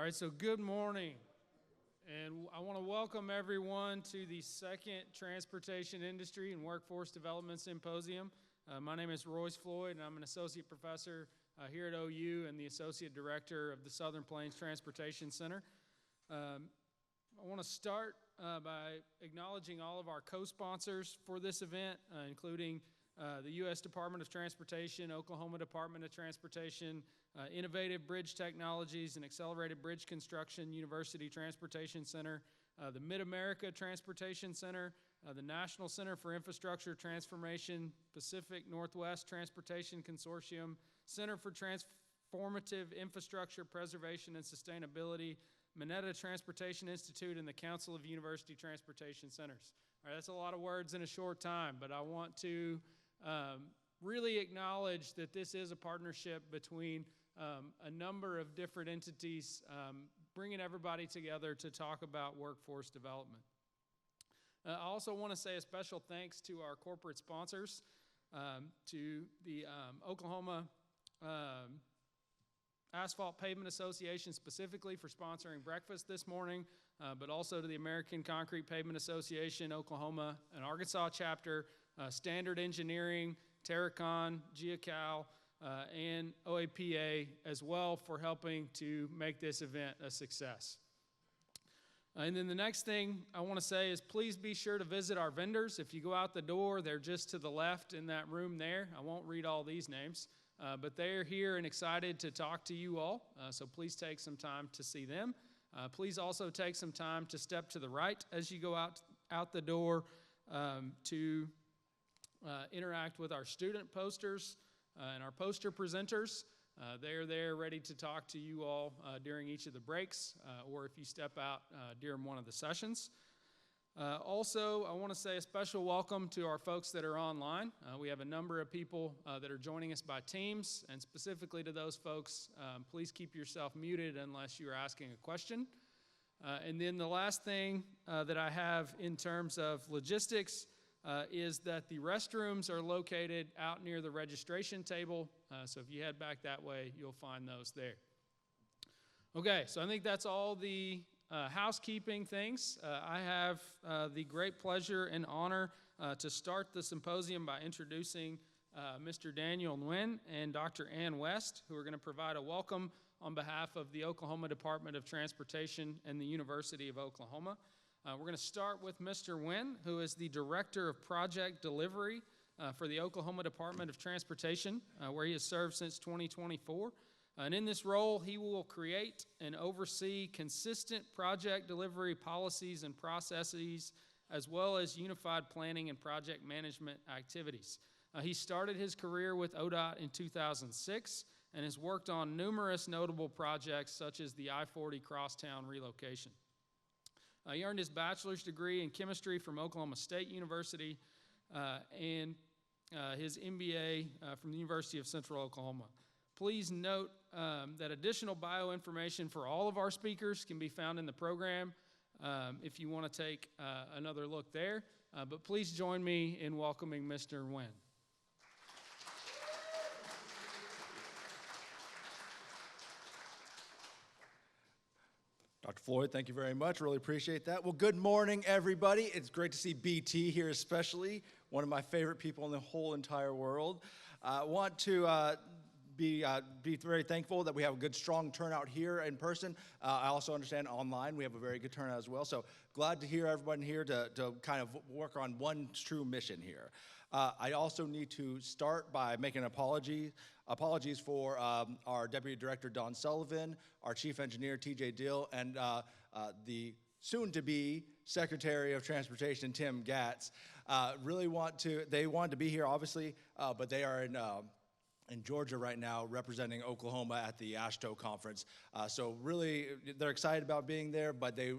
All right, so good morning, and I want to welcome everyone to the second Transportation Industry and Workforce Development Symposium. My name is Royce Floyd, and I'm an associate professor here at OU and the associate director of the Southern Plains Transportation Center. I want to start by acknowledging all of our co-sponsors for this event, including the U.S. Department of Transportation, Oklahoma Department of Transportation, Innovative Bridge Technologies and Accelerated Bridge Construction University Transportation Center, the Mid-America Transportation Center, the National Center for Infrastructure Transformation, Pacific Northwest Transportation Consortium, Center for Transformative Infrastructure Preservation and Sustainability, Mineta Transportation Institute, and the Council of University Transportation Centers. All right, that's a lot of words in a short time, but I want to really acknowledge that this is a partnership between a number of different entities, bringing everybody together to talk about workforce development. I also want to say a special thanks to our corporate sponsors, to the Oklahoma Asphalt Pavement Association specifically for sponsoring breakfast this morning, but also to the American Concrete Pavement Association, Oklahoma and Arkansas chapter, Standard Engineering, Terracon, GeoCal, and OAPA as well for helping to make this event a success. And then the next thing I want to say is please be sure to visit our vendors. If you go out the door, they're just to the left in that room there. I won't read all these names, but they're here and excited to talk to you all, so please take some time to see them. Please also take some time to step to the right as you go out the door to interact with our student posters and our poster presenters. They're there ready to talk to you all during each of the breaks or if you step out during one of the sessions. Also, I want to say a special welcome to our folks that are online. We have a number of people that are joining us by Teams, and specifically to those folks, please keep yourself muted unless you're asking a question. And then the last thing that I have in terms of logistics is that the restrooms are located out near the registration table, so if you head back that way, you'll find those there. Okay, so I think that's all the housekeeping things. I have the great pleasure and honor to start the symposium by introducing Mr. Daniel Nguyen and Dr. Ann West, who are going to provide a welcome on behalf of the Oklahoma Department of Transportation and the University of Oklahoma. We're going to start with Mr. Nguyen, who is the Director of Project Delivery for the Oklahoma Department of Transportation, where he has served since 2024. And in this role, he will create and oversee consistent project delivery policies and processes, as well as unified planning and project management activities. He started his career with ODOT in 2006 and has worked on numerous notable projects such as the I-40 Crosstown relocation. He earned his bachelor's degree in chemistry from Oklahoma State University and his MBA from the University of Central Oklahoma. Please note that additional bio information for all of our speakers can be found in the program if you want to take another look there. But please join me in welcoming Mr. Nguyen. Dr. Floyd, thank you very much. Really appreciate that. Well, good morning, everybody. It's great to see BT here especially, one of my favorite people in the whole entire world. I want to be very thankful that we have a good, strong turnout here in person. I also understand online we have a very good turnout as well. So glad to hear everybody here to kind of work on one true mission here. I also need to start by making apologies for our Deputy Director, Don Sullivan, our Chief Engineer, TJ Dill, and the soon-to-be Secretary of Transportation, Tim Gatz. They wanted to be here, obviously, but they are in Georgia right now representing Oklahoma at the AASHTO conference. So really, they're excited about being there, but they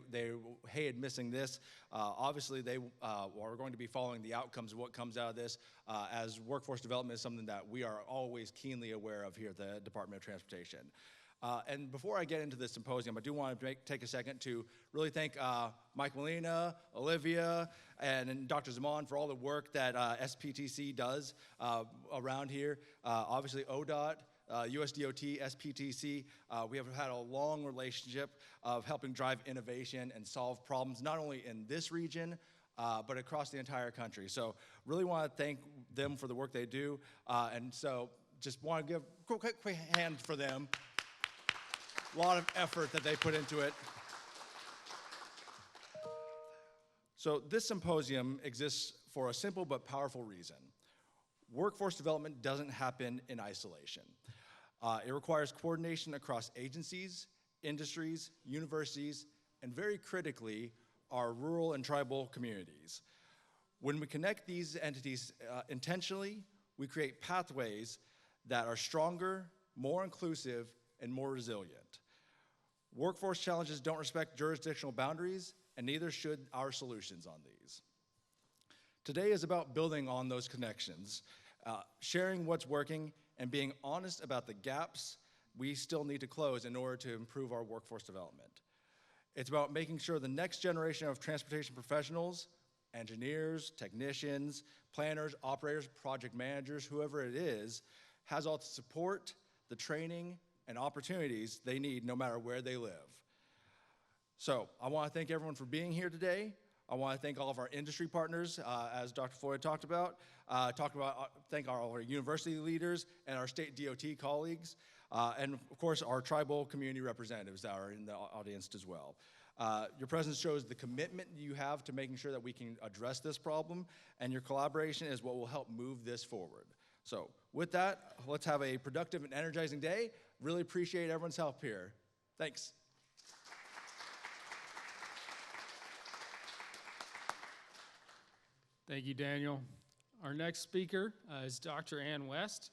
hated missing this. Obviously, they are going to be following the outcomes of what comes out of this, as workforce development is something that we are always keenly aware of here at the Department of Transportation. And before I get into the symposium, I do want to take a second to really thank Mike Molina, Olivia, and Dr. Zaman for all the work that SPTC does around here. Obviously, ODOT, USDOT, SPTC, we have had a long relationship of helping drive innovation and solve problems, not only in this region, but across the entire country. So really want to thank them for the work they do. And so just want to give a quick hand for them. A lot of effort that they put into it. So this symposium exists for a simple but powerful reason. Workforce development doesn't happen in isolation. It requires coordination across agencies, industries, universities, and very critically, our rural and tribal communities. When we connect these entities intentionally, we create pathways that are stronger, more inclusive, and more resilient. Workforce challenges don't respect jurisdictional boundaries, and neither should our solutions on these. Today is about building on those connections, sharing what's working, and being honest about the gaps we still need to close in order to improve our workforce development. It's about making sure the next generation of transportation professionals, engineers, technicians, planners, operators, project managers, whoever it is, has all the support, the training, and opportunities they need no matter where they live. So I want to thank everyone for being here today. I want to thank all of our industry partners, as Dr. Floyd talked about. Thank all our university leaders and our state DOT colleagues, and of course our tribal community representatives that are in the audience as well. Your presence shows the commitment you have to making sure that we can address this problem, and your collaboration is what will help move this forward. So with that, let's have a productive and energizing day. Really appreciate everyone's help here. Thanks. Thank you, Daniel. Our next speaker is Dr. Ann West.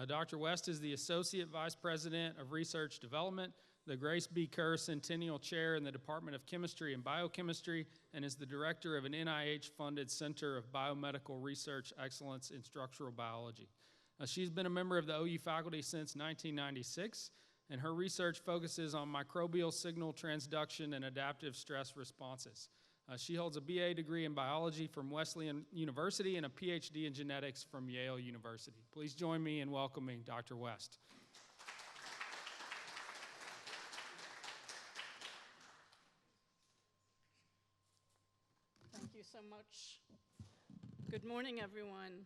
Dr. West is the Associate Vice President of Research Development, the Grace B. Kerr Centennial Chair in the Department of Chemistry and Biochemistry, and is the Director of an NIH-funded Center of Biomedical Research Excellence in Structural Biology. She's been a member of the OU faculty since 1996, and her research focuses on microbial signal transduction and adaptive stress responses. She holds a BA degree in biology from Wesleyan University and a PhD in genetics from Yale University. Please join me in welcoming Dr. West. Thank you so much. Good morning, everyone.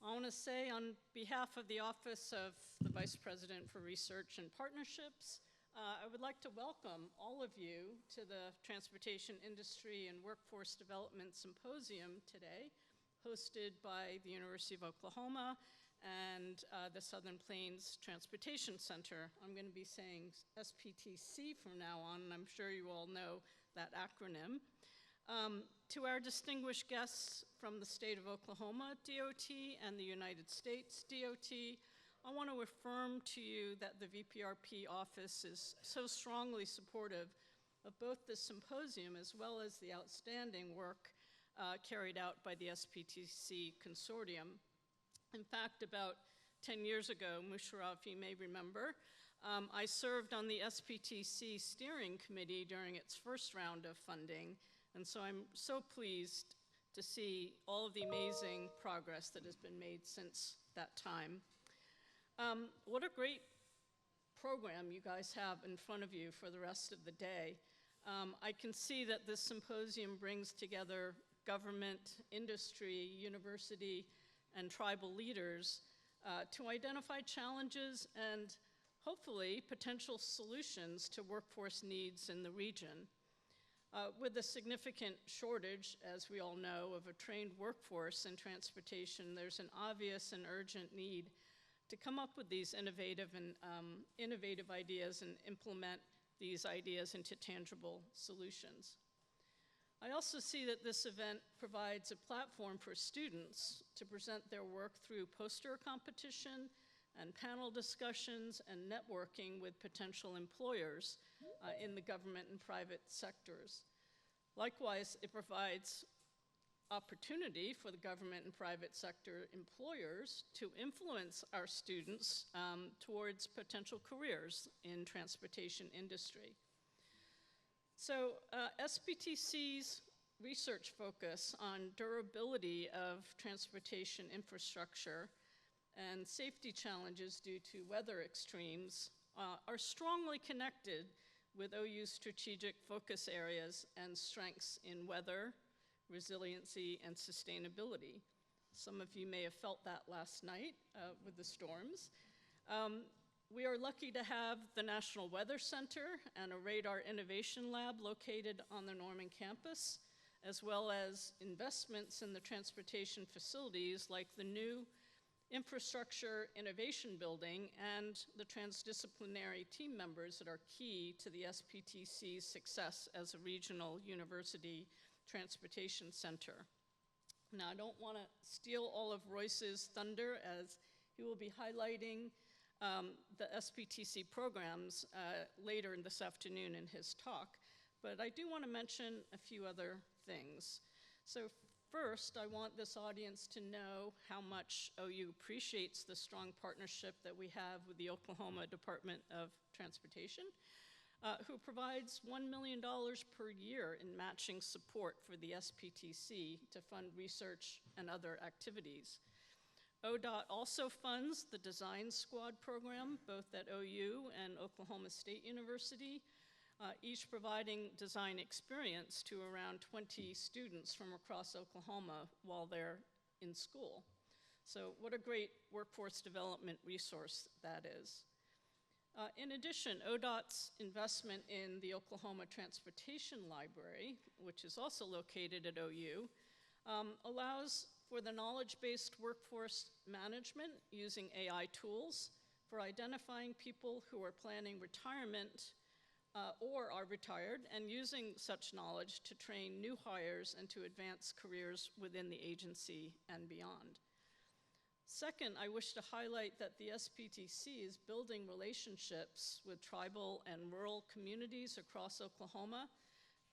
I want to say on behalf of the Office of the Vice President for Research and Partnerships, I would like to welcome all of you to the Transportation Industry and Workforce Development Symposium today, hosted by the University of Oklahoma and the Southern Plains Transportation Center. I'm going to be saying SPTC from now on, and I'm sure you all know that acronym. To our distinguished guests from the state of Oklahoma DOT and the United States DOT, I want to affirm to you that the VPRP office is so strongly supportive of both the symposium as well as the outstanding work carried out by the SPTC consortium. In fact, about 10 years ago, Musharraf, you may remember, I served on the SPTC steering committee during its first round of funding, and so I'm so pleased to see all of the amazing progress that has been made since that time. What a great program you guys have in front of you for the rest of the day. I can see that this symposium brings together government, industry, university, and tribal leaders to identify challenges and hopefully potential solutions to workforce needs in the region. With a significant shortage, as we all know, of a trained workforce in transportation, there's an obvious and urgent need to come up with these innovative ideas and implement these ideas into tangible solutions. I also see that this event provides a platform for students to present their work through poster competition and panel discussions and networking with potential employers in the government and private sectors. Likewise, it provides opportunity for the government and private sector employers to influence our students towards potential careers in transportation industry. So SPTC's research focus on durability of transportation infrastructure and safety challenges due to weather extremes are strongly connected with OU's strategic focus areas and strengths in weather, resiliency, and sustainability. Some of you may have felt that last night with the storms. We are lucky to have the National Weather Center and a Radar Innovation Lab located on the Norman campus, as well as investments in the transportation facilities like the new Infrastructure Innovation Building and the transdisciplinary team members that are key to the SPTC's success as a regional university transportation center. Now, I don't want to steal all of Royce's thunder, as he will be highlighting the SPTC programs later in this afternoon in his talk, but I do want to mention a few other things. So first, I want this audience to know how much OU appreciates the strong partnership that we have with the Oklahoma Department of Transportation, who provides $1 million per year in matching support for the SPTC to fund research and other activities. ODOT also funds the Design Squad program, both at OU and Oklahoma State University, each providing design experience to around 20 students from across Oklahoma while they're in school. So what a great workforce development resource that is. In addition, ODOT's investment in the Oklahoma Transportation Library, which is also located at OU, allows for the knowledge-based workforce management using AI tools for identifying people who are planning retirement or are retired, and using such knowledge to train new hires and to advance careers within the agency and beyond. Second, I wish to highlight that the SPTC is building relationships with tribal and rural communities across Oklahoma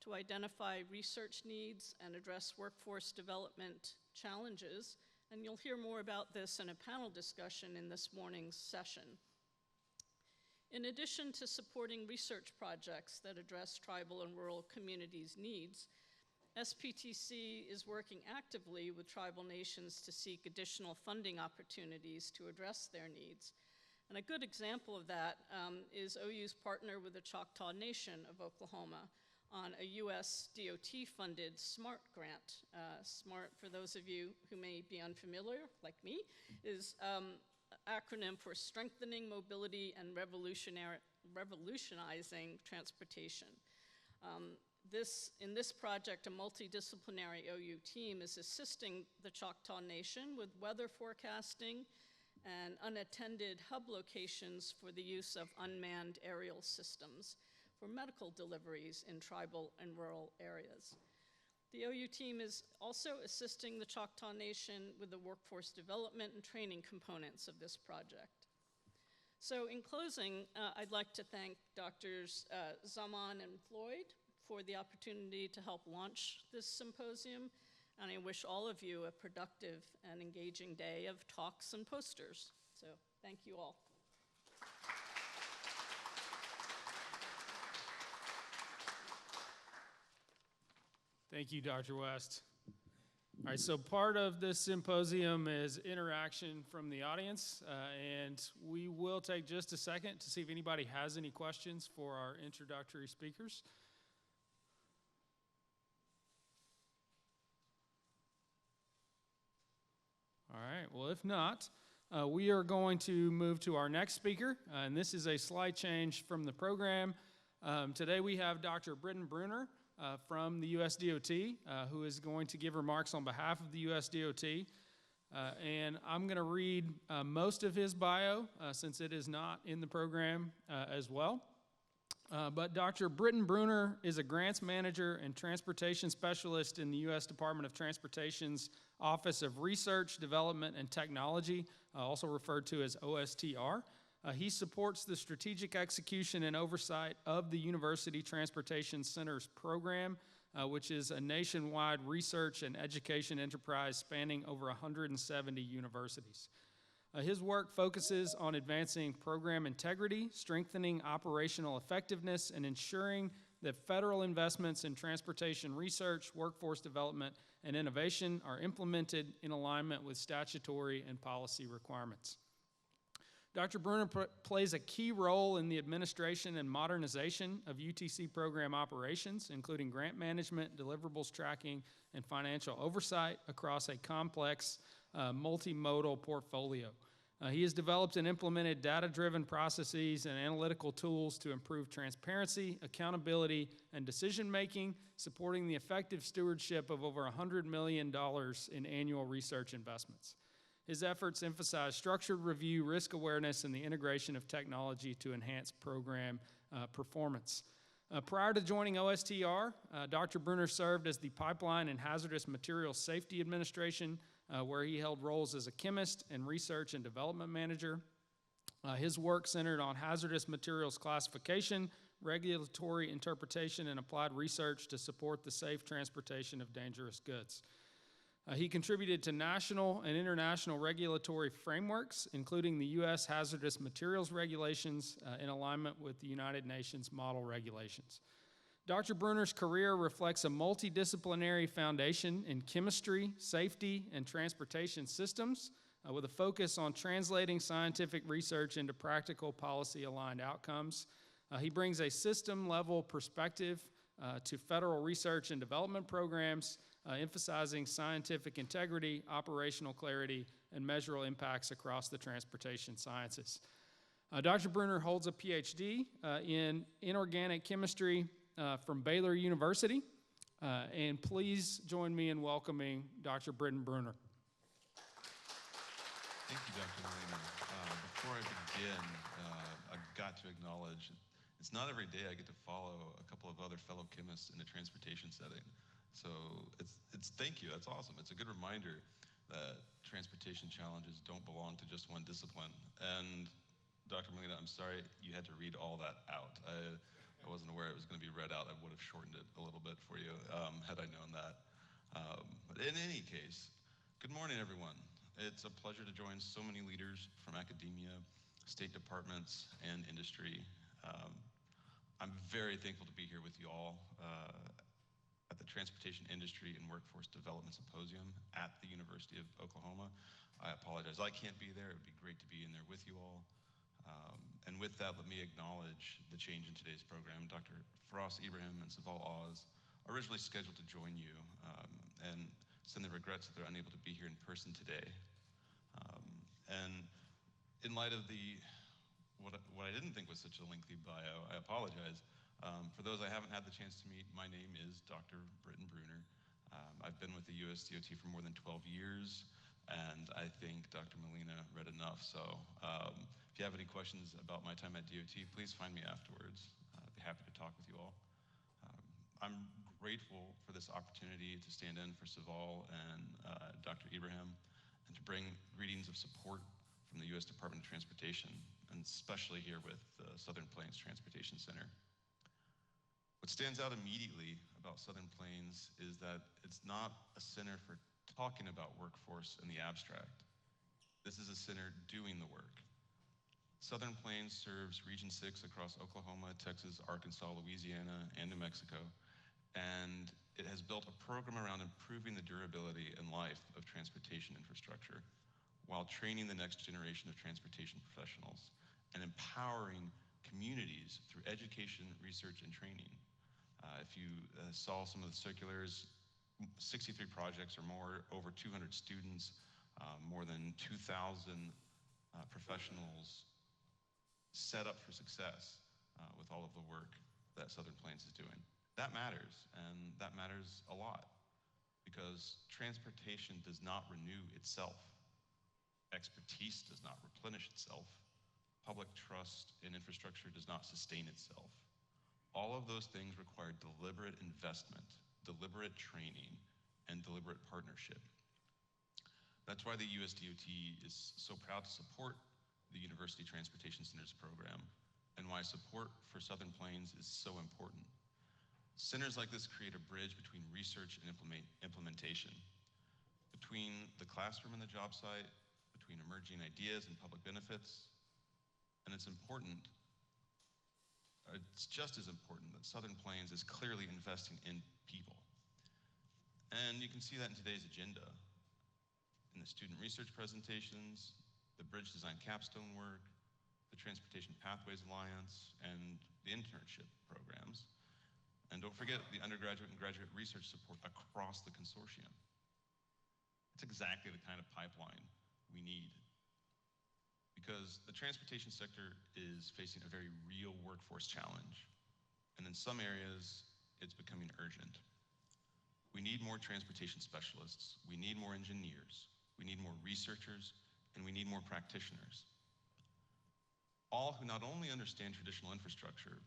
to identify research needs and address workforce development challenges, and you'll hear more about this in a panel discussion in this morning's session. In addition to supporting research projects that address tribal and rural communities' needs, SPTC is working actively with tribal nations to seek additional funding opportunities to address their needs. And a good example of that is OU's partner with the Choctaw Nation of Oklahoma on a USDOT-funded SMART grant. SMART, for those of you who may be unfamiliar, like me, is acronym for Strengthening Mobility and Revolutionizing Transportation. In this project, a multidisciplinary OU team is assisting the Choctaw Nation with weather forecasting and unattended hub locations for the use of unmanned aerial systems for medical deliveries in tribal and rural areas. The OU team is also assisting the Choctaw Nation with the workforce development and training components of this project. So in closing, I'd like to thank Drs. Zaman and Floyd for the opportunity to help launch this symposium, and I wish all of you a productive and engaging day of talks and posters. So thank you all. Thank you, Dr. West. All right, so part of this symposium is interaction from the audience, and we will take just a second to see if anybody has any questions for our introductory speakers. All right, well, if not, we are going to move to our next speaker, and this is a slight change from the program. Today we have Dr. Britton Bruner from the USDOT, who is going to give remarks on behalf of the USDOT. And I'm going to read most of his bio, since it is not in the program as well. But Dr. Britton Bruner is a grants manager and transportation specialist in the U.S. Department of Transportation's Office of Research, Development, and Technology, also referred to as OSTR. He supports the strategic execution and oversight of the University Transportation Center's program, which is a nationwide research and education enterprise spanning over 170 universities. His work focuses on advancing program integrity, strengthening operational effectiveness, and ensuring that federal investments in transportation research, workforce development, and innovation are implemented in alignment with statutory and policy requirements. Dr. Bruner plays a key role in the administration and modernization of UTC program operations, including grant management, deliverables tracking, and financial oversight across a complex multimodal portfolio. He has developed and implemented data-driven processes and analytical tools to improve transparency, accountability, and decision-making, supporting the effective stewardship of over $100 million in annual research investments. His efforts emphasize structured review, risk awareness, and the integration of technology to enhance program performance. Prior to joining OSTR, Dr. Bruner served as the Pipeline and Hazardous Materials Safety Administration, where he held roles as a chemist and research and development manager. His work centered on hazardous materials classification, regulatory interpretation, and applied research to support the safe transportation of dangerous goods. He contributed to national and international regulatory frameworks, including the U.S. Hazardous Materials Regulations in alignment with the United Nations Model Regulations. Dr. Bruner's career reflects a multidisciplinary foundation in chemistry, safety, and transportation systems, with a focus on translating scientific research into practical policy-aligned outcomes. He brings a system-level perspective to federal research and development programs, emphasizing scientific integrity, operational clarity, and measurable impacts across the transportation sciences. Dr. Bruner holds a PhD in inorganic chemistry from Baylor University, and please join me in welcoming Dr. Britton Bruner. Thank you, Dr. Molina. Before I begin, I've got to acknowledge it's not every day I get to follow a couple of other fellow chemists in a transportation setting. So it's thank you, that's awesome. It's a good reminder that transportation challenges don't belong to just one discipline. And Dr. Molina, I'm sorry you had to read all that out. I wasn't aware it was going to be read out. I would have shortened it a little bit for you had I known that. But in any case, good morning, everyone. It's a pleasure to join so many leaders from academia, state departments, and industry. I'm very thankful to be here with you all at the Transportation Industry and Workforce Development Symposium at the University of Oklahoma. I apologize, I can't be there. It would be great to be in there with you all. And with that, let me acknowledge the change in today's program. Dr. Firas Ibrahim and Saval Oz are originally scheduled to join you and send their regrets that they're unable to be here in person today. And in light of what I didn't think was such a lengthy bio, I apologize. For those I haven't had the chance to meet, my name is Dr. Britton Bruner. I've been with the USDOT for more than 12 years, and I think Dr. Molina read enough. So if you have any questions about my time at DOT, please find me afterwards. I'd be happy to talk with you all. I'm grateful for this opportunity to stand in for Saval and Dr. Ibrahim, and to bring greetings of support from the U.S. Department of Transportation, and especially here with the Southern Plains Transportation Center. What stands out immediately about Southern Plains is that it's not a center for talking about workforce in the abstract. This is a center doing the work. Southern Plains serves Region 6 across Oklahoma, Texas, Arkansas, Louisiana, and New Mexico, and it has built a program around improving the durability and life of transportation infrastructure while training the next generation of transportation professionals and empowering communities through education, research, and training. If you saw some of the circulars, 63 projects or more, over 200 students, more than 2,000 professionals set up for success with all of the work that Southern Plains is doing. That matters, and that matters a lot, because transportation does not renew itself. Expertise does not replenish itself. Public trust in infrastructure does not sustain itself. All of those things require deliberate investment, deliberate training, and deliberate partnership. That's why the USDOT is so proud to support the University Transportation Centers program, and why support for Southern Plains is so important. Centers like this create a bridge between research and implementation, between the classroom and the job site, between emerging ideas and public benefits. And it's important, it's just as important that Southern Plains is clearly investing in people. And you can see that in today's agenda, in the student research presentations, the bridge design capstone work, the Transportation Pathways Alliance, and the internship programs. And don't forget the undergraduate and graduate research support across the consortium. It's exactly the kind of pipeline we need, because the transportation sector is facing a very real workforce challenge. And in some areas, it's becoming urgent. We need more transportation specialists, we need more engineers, we need more researchers, and we need more practitioners. All who not only understand traditional infrastructure,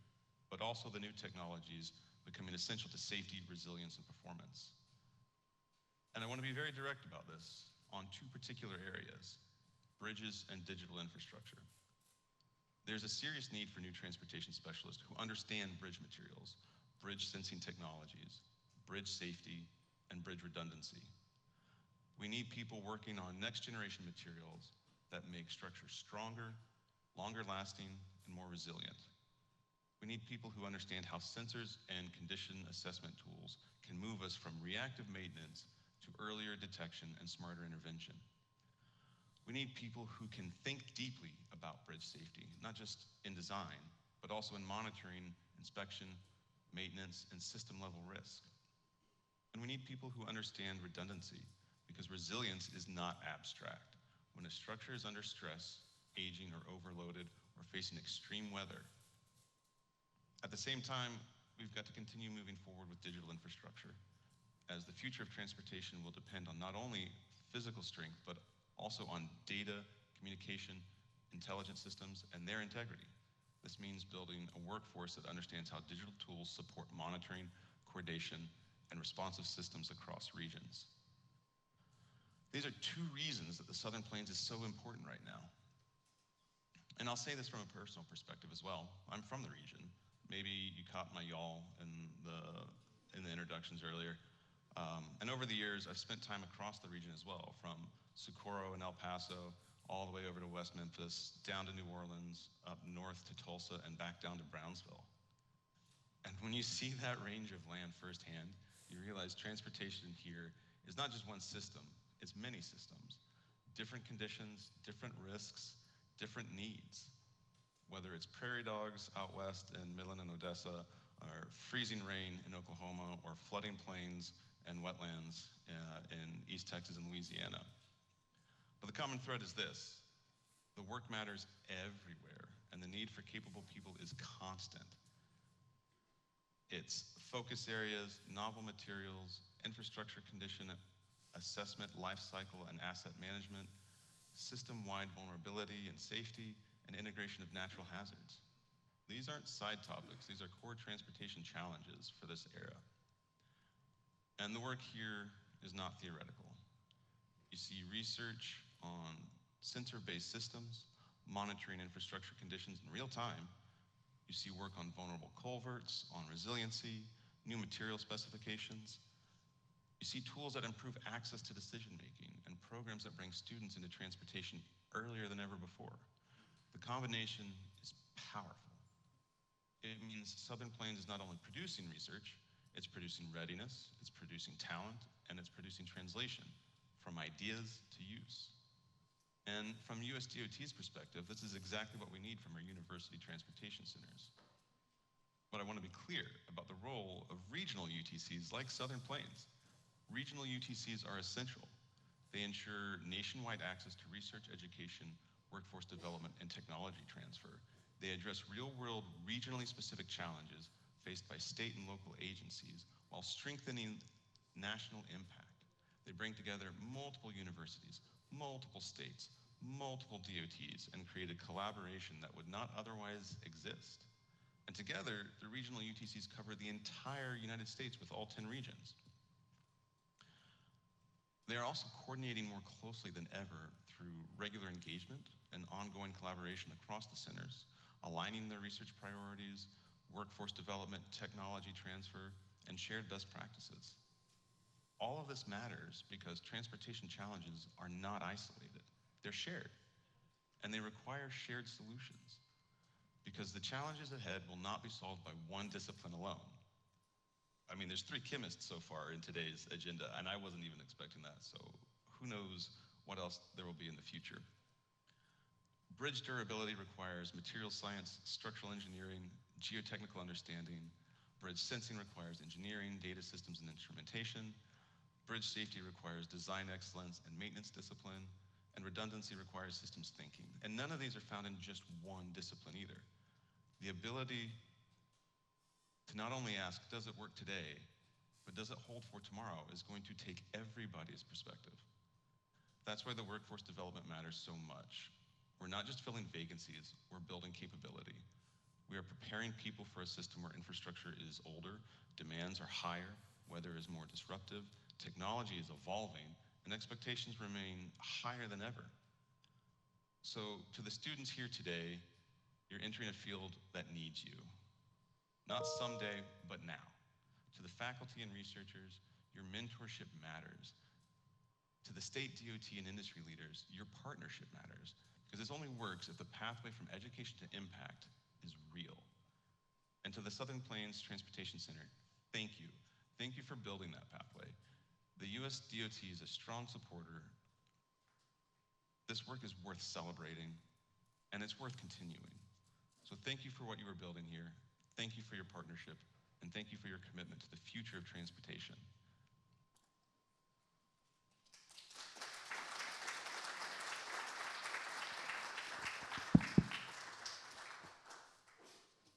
but also the new technologies becoming essential to safety, resilience, and performance. And I want to be very direct about this on two particular areas: bridges and digital infrastructure. There's a serious need for new transportation specialists who understand bridge materials, bridge sensing technologies, bridge safety, and bridge redundancy. We need people working on next generation materials that make structures stronger, longer lasting, and more resilient. We need people who understand how sensors and condition assessment tools can move us from reactive maintenance to earlier detection and smarter intervention. We need people who can think deeply about bridge safety, not just in design, but also in monitoring, inspection, maintenance, and system level risk. And we need people who understand redundancy, because resilience is not abstract. When a structure is under stress, aging or overloaded, or facing extreme weather, at the same time, we've got to continue moving forward with digital infrastructure, as the future of transportation will depend on not only physical strength, but also on data, communication, intelligence systems, and their integrity. This means building a workforce that understands how digital tools support monitoring, coordination, and responsive systems across regions. These are two reasons that the Southern Plains is so important right now. And I'll say this from a personal perspective as well. I'm from the region. Maybe you caught my y'all in the introductions earlier. And over the years, I've spent time across the region as well, from Socorro and El Paso, all the way over to West Memphis, down to New Orleans, up north to Tulsa, and back down to Brownsville. And when you see that range of land firsthand, you realize transportation here is not just one system, it's many systems. Different conditions, different risks, different needs. Whether it's prairie dogs out west in Midland and Odessa, or freezing rain in Oklahoma, or flooding plains and wetlands in East Texas and Louisiana. But the common thread is this: the work matters everywhere, and the need for capable people is constant. It's focus areas, novel materials, infrastructure condition assessment, life cycle and asset management, system-wide vulnerability and safety, and integration of natural hazards. These aren't side topics, these are core transportation challenges for this era. And the work here is not theoretical. You see research on sensor-based systems, monitoring infrastructure conditions in real time. You see work on vulnerable culverts, on resiliency, new material specifications. You see tools that improve access to decision-making and programs that bring students into transportation earlier than ever before. The combination is powerful. It means Southern Plains is not only producing research, it's producing readiness, it's producing talent, and it's producing translation from ideas to use. And from USDOT's perspective, this is exactly what we need from our university transportation centers. But I want to be clear about the role of regional UTCs like Southern Plains. Regional UTCs are essential. They ensure nationwide access to research, education, workforce development, and technology transfer. They address real-world, regionally specific challenges faced by state and local agencies while strengthening national impact. They bring together multiple universities, multiple states, multiple DOTs, and create a collaboration that would not otherwise exist. And together, the regional UTCs cover the entire United States with all 10 regions. They are also coordinating more closely than ever through regular engagement and ongoing collaboration across the centers, aligning their research priorities, workforce development, technology transfer, and shared best practices. All of this matters because transportation challenges are not isolated. They're shared, and they require shared solutions. because the challenges ahead will not be solved by one discipline alone. I mean, there's 3 chemists so far in today's agenda, and I wasn't even expecting that, so who knows what else there will be in the future. Bridge durability requires material science, structural engineering, geotechnical understanding. Bridge sensing requires engineering, data systems, and instrumentation. Bridge safety requires design excellence and maintenance discipline. And redundancy requires systems thinking. And none of these are found in just one discipline either. The ability to not only ask, does it work today, but does it hold for tomorrow, is going to take everybody's perspective. That's why the workforce development matters so much. We're not just filling vacancies, we're building capability. We are preparing people for a system where infrastructure is older, demands are higher, weather is more disruptive, technology is evolving, and expectations remain higher than ever. So to the students here today, you're entering a field that needs you. Not someday, but now. To the faculty and researchers, your mentorship matters. To the state DOT and industry leaders, your partnership matters. Because this only works if the pathway from education to impact is real. And to the Southern Plains Transportation Center, thank you. Thank you for building that pathway. The USDOT is a strong supporter. This work is worth celebrating, and it's worth continuing. So thank you for what you are building here. Thank you for your partnership, and thank you for your commitment to the future of transportation.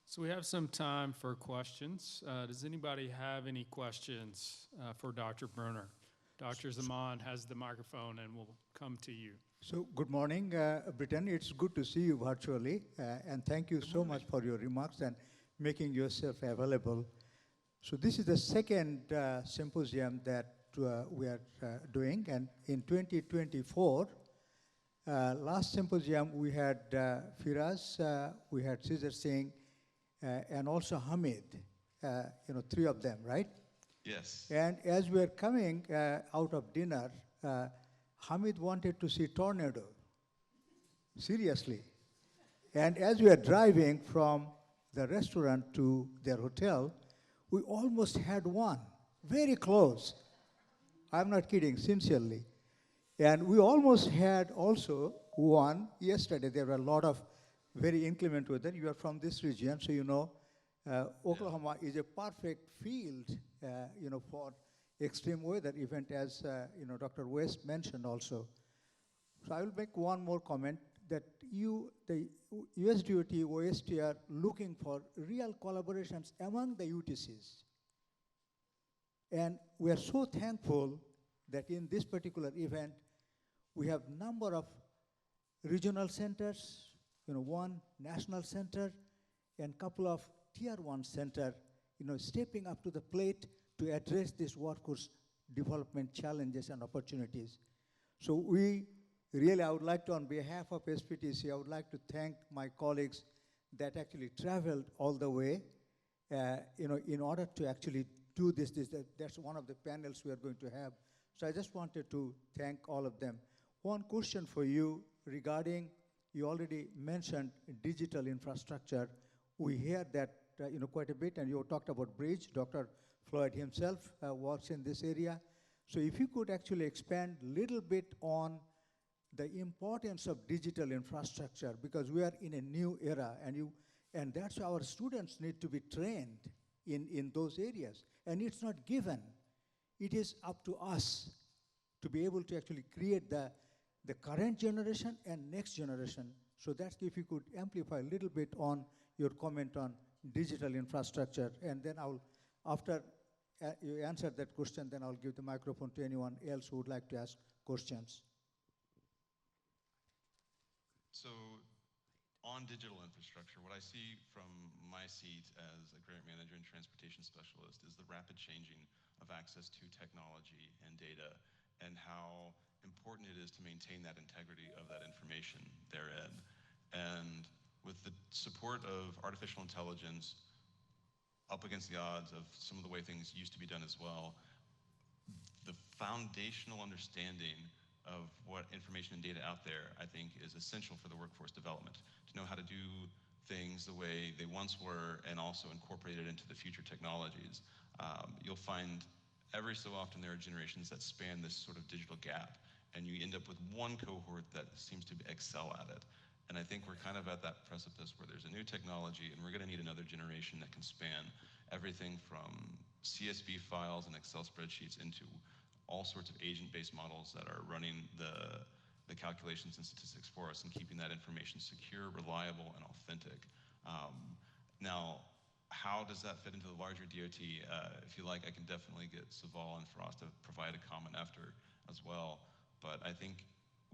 So we have some time for questions. Does anybody have any questions for Dr. Brunner? Dr. Zaman has the microphone and will come to you. So good morning, Brittany. It's good to see you virtually, and thank you so much for your remarks and making yourself available. So this is the second symposium that we are doing, and in 2024, last symposium we had Firas, we had Cesar Singh, and also Hamid, 3 of them, right? Yes. And as we are coming out of dinner, Hamid wanted to see tornado, seriously. And as we are driving from the restaurant to their hotel, we almost had one, very close. I'm not kidding, sincerely. And we almost had also one yesterday. There were a lot of very inclement weather. You are from this region, so you know Oklahoma is a perfect field, for extreme weather event, as Dr. West mentioned also. So I will make one more comment that the USDOT, OST are looking for real collaborations among the UTCs. And we are so thankful that in this particular event, we have number of regional centers, one national center, and couple of tier 1 center, stepping up to the plate to address these workforce development challenges and opportunities. So I would like to, on behalf of SPTC, I would like to thank my colleagues that actually traveled all the way, in order to actually do this. That's one of the panels we are going to have. So I just wanted to thank all of them. One question for you regarding, you already mentioned digital infrastructure. We hear that quite a bit, and you talked about bridge. Dr. Floyd himself works in this area. So if you could actually expand a little bit on the importance of digital infrastructure, because we are in a new era, and that's why our students need to be trained in those areas. And it's not given. It is up to us to be able to actually create the current generation and next generation. So that's, if you could amplify a little bit on your comment on digital infrastructure, and then after you answer that question, then I'll give the microphone to anyone else who would like to ask questions. So on digital infrastructure, what I see from my seat as a grant manager and transportation specialist is the rapid changing of access to technology and data, and how important it is to maintain that integrity of that information therein. And with the support of artificial intelligence up against the odds of some of the way things used to be done as well, the foundational understanding of what information and data out there, I think, is essential for the workforce development. To know how to do things the way they once were and also incorporate it into the future technologies. You'll find every so often there are generations that span this sort of digital gap, and you end up with one cohort that seems to excel at it. And I think we're kind of at that precipice where there's a new technology, and we're going to need another generation that can span everything from CSV files and Excel spreadsheets into all sorts of agent-based models that are running the calculations and statistics for us and keeping that information secure, reliable, and authentic. Now, how does that fit into the larger DOT? If you like, I can definitely get Saval and Faraz to provide a comment after as well. But I think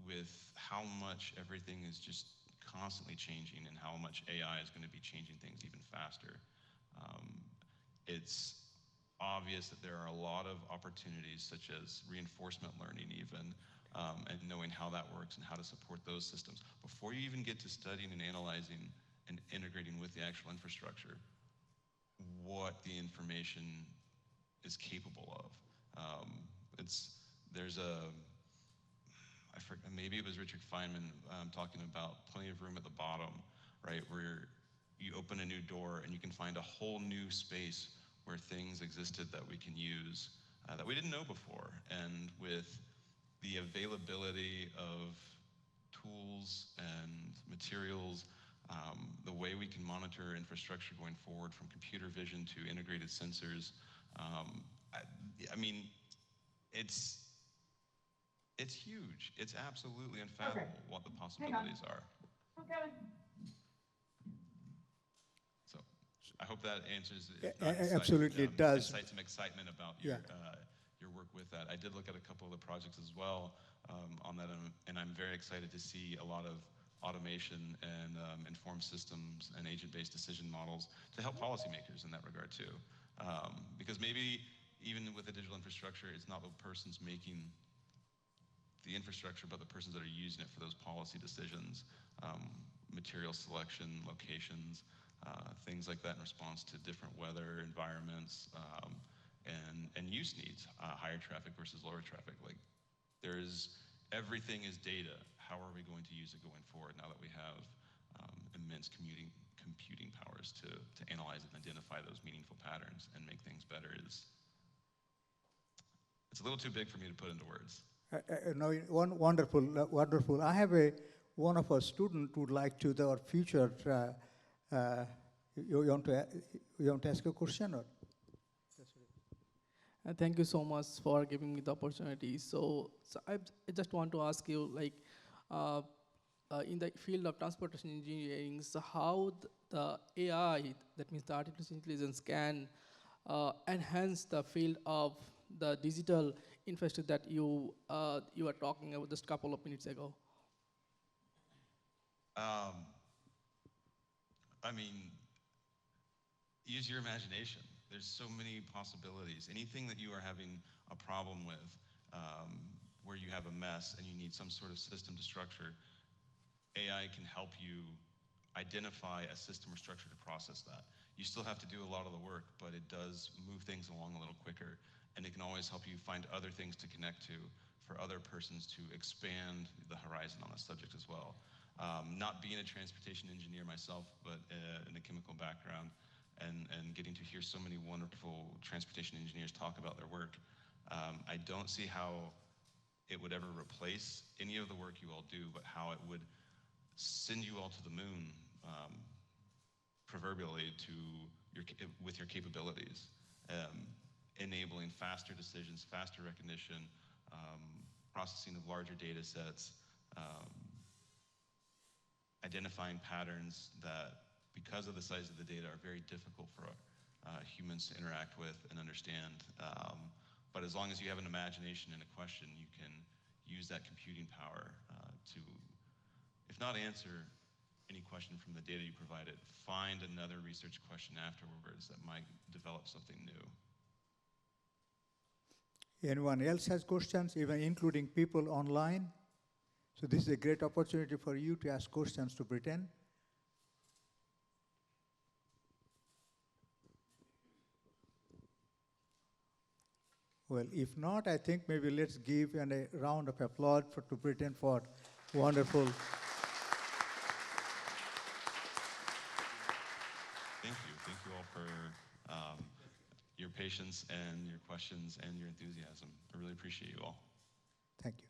with how much everything is just constantly changing and how much AI is going to be changing things even faster, it's obvious that there are a lot of opportunities, such as reinforcement learning even, and knowing how that works and how to support those systems. Before you even get to studying and analyzing and integrating with the actual infrastructure, what the information is capable of. I forget, maybe it was Richard Feynman talking about plenty of room at the bottom, right, where you open a new door and you can find a whole new space where things existed that we can use that we didn't know before. And with the availability of tools and materials, the way we can monitor infrastructure going forward, from computer vision to integrated sensors, I mean, it's huge. It's absolutely unfathomable what the possibilities are. Okay. So I hope that answers. Absolutely, it does. Incite some excitement about your work with that. I did look at a couple of the projects as well on that, and I'm very excited to see a lot of automation and informed systems and agent-based decision models to help policymakers in that regard too. Because maybe even with the digital infrastructure, it's not the persons making the infrastructure, but the persons that are using it for those policy decisions, material selection, locations, things like that in response to different weather environments, and use needs, higher traffic versus lower traffic. Like, everything is data. How are we going to use it going forward now that we have immense computing powers to analyze and identify those meaningful patterns and make things better? It's a little too big for me to put into words. No, wonderful. I have one of our students would like to our future. You want to ask a question or? Thank you so much for giving me the opportunity. So I just want to ask you, like, in the field of transportation engineering, so how the AI, that means the artificial intelligence, can enhance the field of the digital infrastructure that you were talking about just a couple of minutes ago? I mean, use your imagination. There's so many possibilities. Anything that you are having a problem with, where you have a mess and you need some sort of system to structure, AI can help you identify a system or structure to process that. You still have to do a lot of the work, but it does move things along a little quicker, and it can always help you find other things to connect to for other persons to expand the horizon on the subject as well. Not being a transportation engineer myself, but in a chemical background, and getting to hear so many wonderful transportation engineers talk about their work, I don't see how it would ever replace any of the work you all do, but how it would send you all to the moon, proverbially, with your capabilities, enabling faster decisions, faster recognition, processing of larger data sets, identifying patterns that, because of the size of the data, are very difficult for humans to interact with and understand. But as long as you have an imagination and a question, you can use that computing power to, if not answer any question from the data you provided, find another research question afterwards that might develop something new. Anyone else has questions, even including people online? So this is a great opportunity for you to ask questions to Britain. Well, if not, I think maybe let's give a round of applause to Britain for wonderful. patience and your questions and your enthusiasm. I really appreciate you all. Thank you.